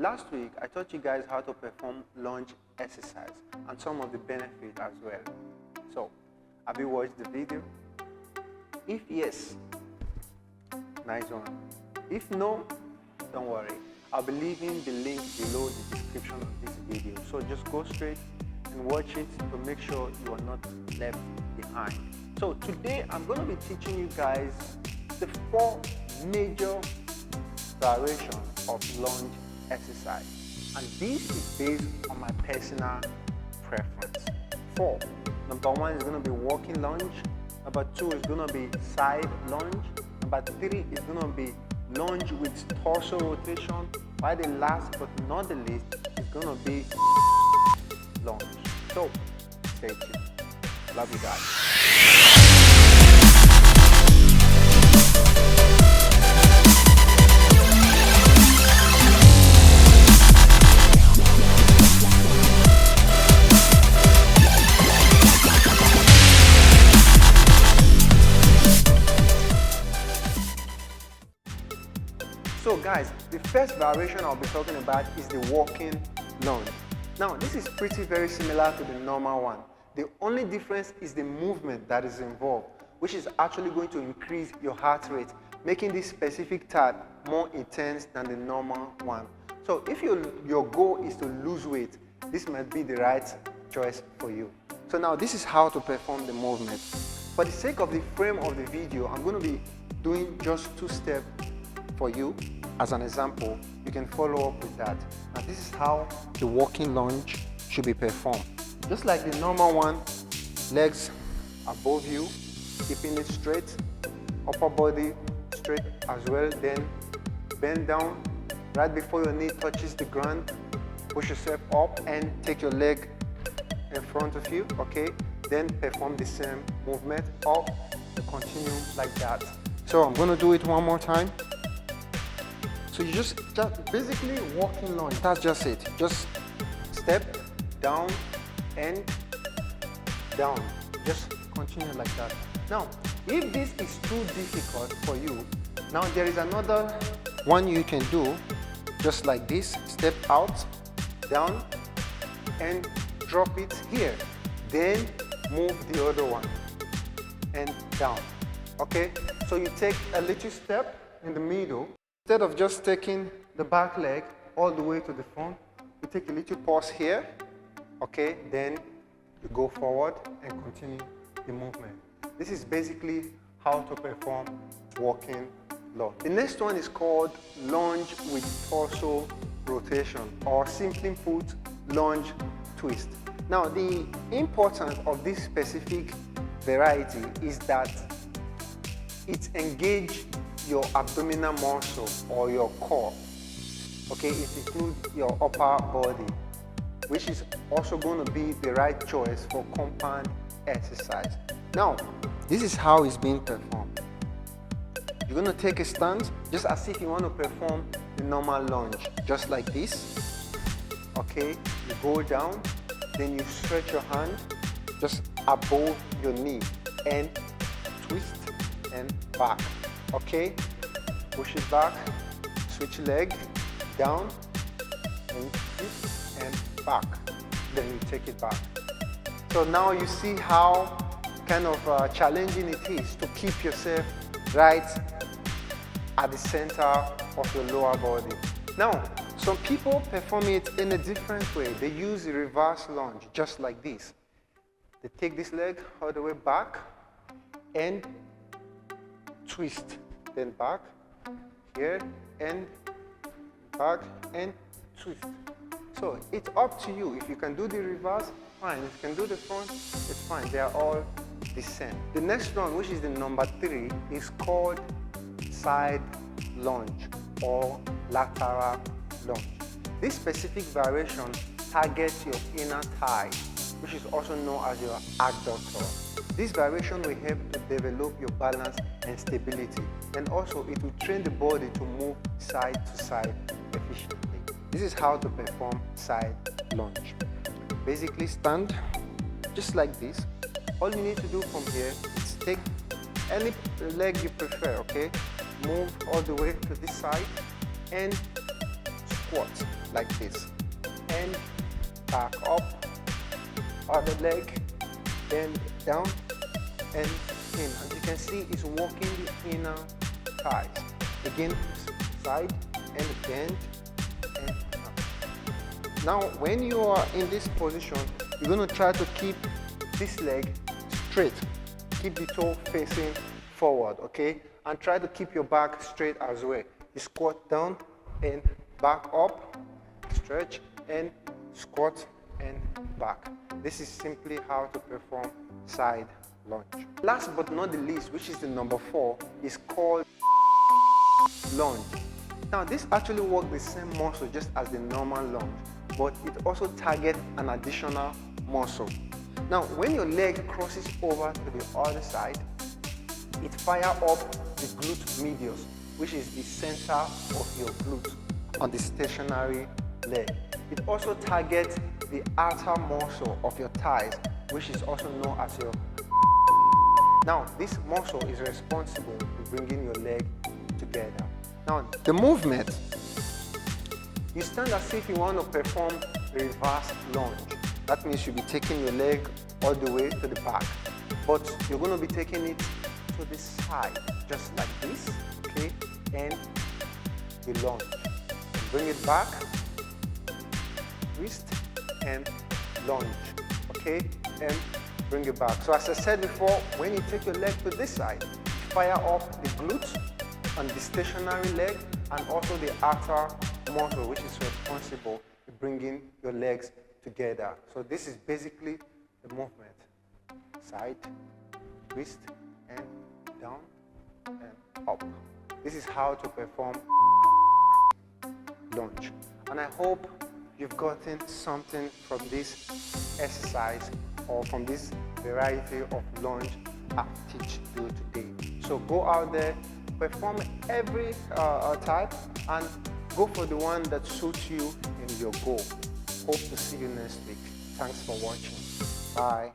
Last week, I taught you guys how to perform lunge exercise and some of the benefits as well. So, have you watched the video? If yes, nice one. If no, don't worry. I'll be leaving the link below the description of this video. So just go straight and watch it to make sure you are not left behind. So today I'm going to be teaching you guys the 4 major variations of lunge exercise. And this is based on my personal preference. 4. Number 1 is going to be walking lunge. Number 2 is going to be side lunge. Number 3 is going to be lunge with torso rotation. While the last but not the least is going to be lunge. So, stay tuned. Love you guys. So guys, the first variation I'll be talking about is the walking lunge. Now this is very similar to the normal one. The only difference is the movement that is involved, which is actually going to increase your heart rate, making this specific type more intense than the normal one. So if your goal is to lose weight, this might be the right choice for you. So now this is how to perform the movement. For the sake of the frame of the video, I'm going to be doing just 2 steps for you. As an example, you can follow up with that. Now this is how the walking lunge should be performed. Just like the normal one, legs above you, keeping it straight, upper body straight as well, then bend down right before your knee touches the ground, push yourself up and take your leg in front of you, okay? Then perform the same movement up to continue like that. So I'm gonna do it one more time. So you just basically walking lunge, that's just it. Just step down and down. Just continue like that. Now, if this is too difficult for you, now there is another one you can do, just like this. Step out, down, and drop it here. Then move the other one and down. Okay? So you take a little step in the middle. Instead of just taking the back leg all the way to the front, you take a little pause here, okay? Then you go forward and continue the movement. This is basically how to perform walking lunge. The next one is called lunge with torso rotation, or simply put, lunge twist. Now, the importance of this specific variety is that it engages your abdominal muscle or your core. Okay, it includes your upper body, which is also going to be the right choice for compound exercise. Now, this is how it's being performed. You're going to take a stance just as if you want to perform the normal lunge, just like this. Okay, you go down, then you stretch your hand just above your knee and twist and back. Okay, push it back, switch leg, down, and twist and back. Then you take it back. So now you see how kind of challenging it is to keep yourself right at the center of your lower body. Now, some people perform it in a different way. They use the reverse lunge, just like this. They take this leg all the way back and twist, then back, here, and back, and twist. So it's up to you. If you can do the reverse, fine. If you can do the front, it's fine. They are all the same. The next one, which is the number 3, is called side lunge or lateral lunge. This specific variation targets your inner thigh, which is also known as your adductor. This variation will help to develop your balance and stability, and also it will train the body to move side to side efficiently. This is how to perform side lunge. Basically stand just like this. All you need to do from here is take any leg you prefer, okay? Move all the way to this side and squat. like this. And back up, other leg, bend down and in. As you can see, it's working the inner thighs. Again, side and bend and up. Now, when you are in this position, you're going to try to keep this leg straight. Keep the toe facing forward, okay? And try to keep your back straight as well. You squat down and back up, stretch and squat and back. This is simply how to perform side lunge. Last but not the least, which is the number 4, is called lunge. Now, this actually works the same muscle just as the normal lunge, but it also targets an additional muscle. Now, when your leg crosses over to the other side, it fires up the glute medius, which is the center of your glute on the stationary leg. It also targets the outer muscle of your thighs, which is also known as your. Now, this muscle is responsible for bringing your leg together. Now, the movement, you stand as if you want to perform reverse lunge. That means you'll be taking your leg all the way to the back, but you're going to be taking it to the side, just like this, okay? And you lunge. Bring it back, twist, and lunge, okay? And bring it back. So as I said before, when you take your leg to this side, fire up the glute on the stationary leg and also the outer muscle, which is responsible for bringing your legs together. So this is basically the movement. Side, twist, and down, and up. This is how to perform lunge. And I hope you've gotten something from this exercise or from this variety of lunge I teach you today. So go out there, perform every type, and go for the one that suits you in your goal. Hope to see you next week. Thanks for watching. Bye.